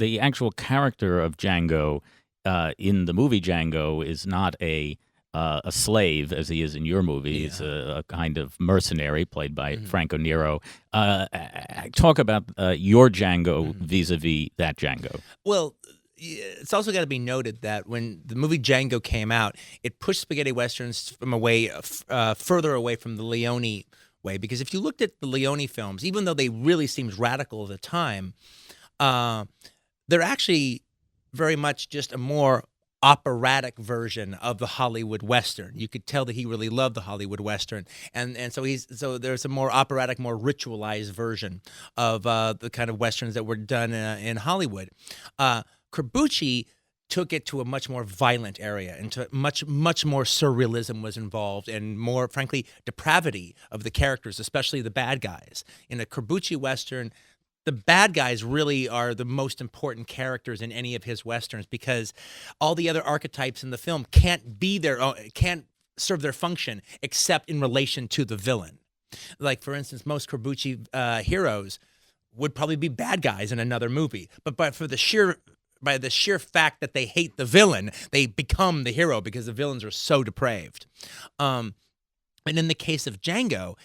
the actual character of Django in the movie Django is not a slave as he is in your movie. He's a kind of mercenary played by Franco Nero. Talk about your Django vis-a-vis that Django. Well, it's also got to be noted that when the movie Django came out, it pushed spaghetti westerns from further away from the Leone way. Because if you looked at the Leone films, even though they really seemed radical at the time, they're actually very much just a more operatic version of the Hollywood Western. You could tell that he really loved the Hollywood Western, and so there's a more operatic, more ritualized version of the kind of westerns that were done in Hollywood. Corbucci took it to a much more violent area, into much more surrealism was involved, and more, frankly, depravity of the characters, especially the bad guys. In a Corbucci Western, the bad guys really are the most important characters in any of his westerns, because all the other archetypes in the film can't serve their function except in relation to the villain. Like, for instance, most Corbucci heroes would probably be bad guys in another movie, but by the sheer fact that they hate the villain, they become the hero because the villains are so depraved. And in the case of Django,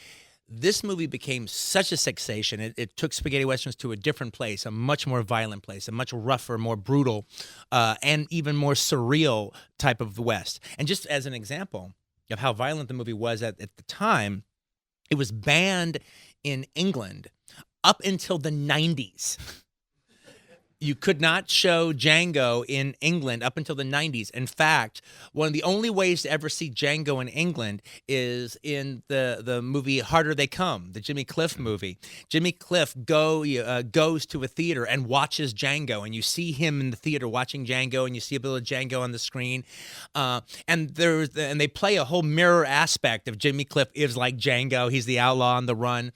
this movie became such a sensation. It took spaghetti westerns to a different place, a much more violent place, a much rougher, more brutal, and even more surreal type of the West. And just as an example of how violent the movie was at the time, it was banned in England up until the 90s. You could not show Django in England up until the 90s. In fact, one of the only ways to ever see Django in England is in the movie Harder They Come, the Jimmy Cliff movie. Jimmy Cliff goes to a theater and watches Django, and you see him in the theater watching Django, and you see a bit of Django on the screen. And they play a whole mirror aspect of Jimmy Cliff is like Django. He's the outlaw on the run.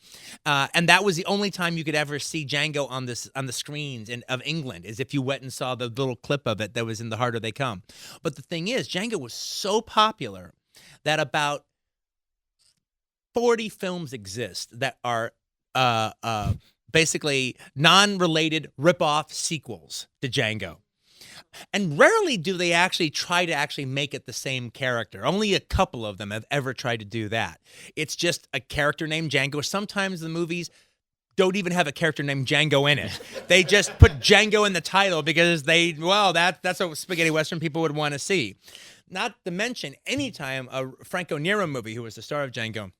And that was the only time you could ever see Django on the screens of England, is if you went and saw the little clip of it that was in The Harder They Come. But the thing is, Django was so popular that about 40 films exist that are basically non-related rip-off sequels to Django. And rarely do they actually try to make it the same character. Only a couple of them have ever tried to do that. It's just a character named Django. Sometimes the movies don't even have a character named Django in it. They just put Django in the title because that's what spaghetti western people would want to see. Not to mention, anytime a Franco Nero movie, who was the star of Django,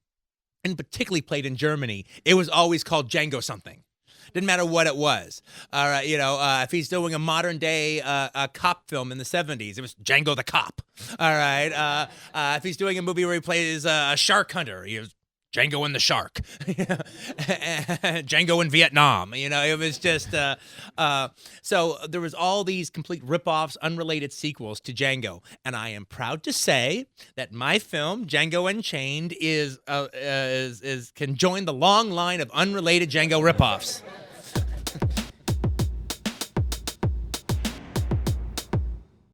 and particularly played in Germany, it was always called Django something. Didn't matter what it was. All right, if he's doing a modern day cop film in the 70s, it was Django the Cop. All right, if he's doing a movie where he plays a shark hunter, he was Django and the Shark, Django in Vietnam. It was just so there was all these complete ripoffs, unrelated sequels to Django, and I am proud to say that my film Django Unchained can join the long line of unrelated Django ripoffs.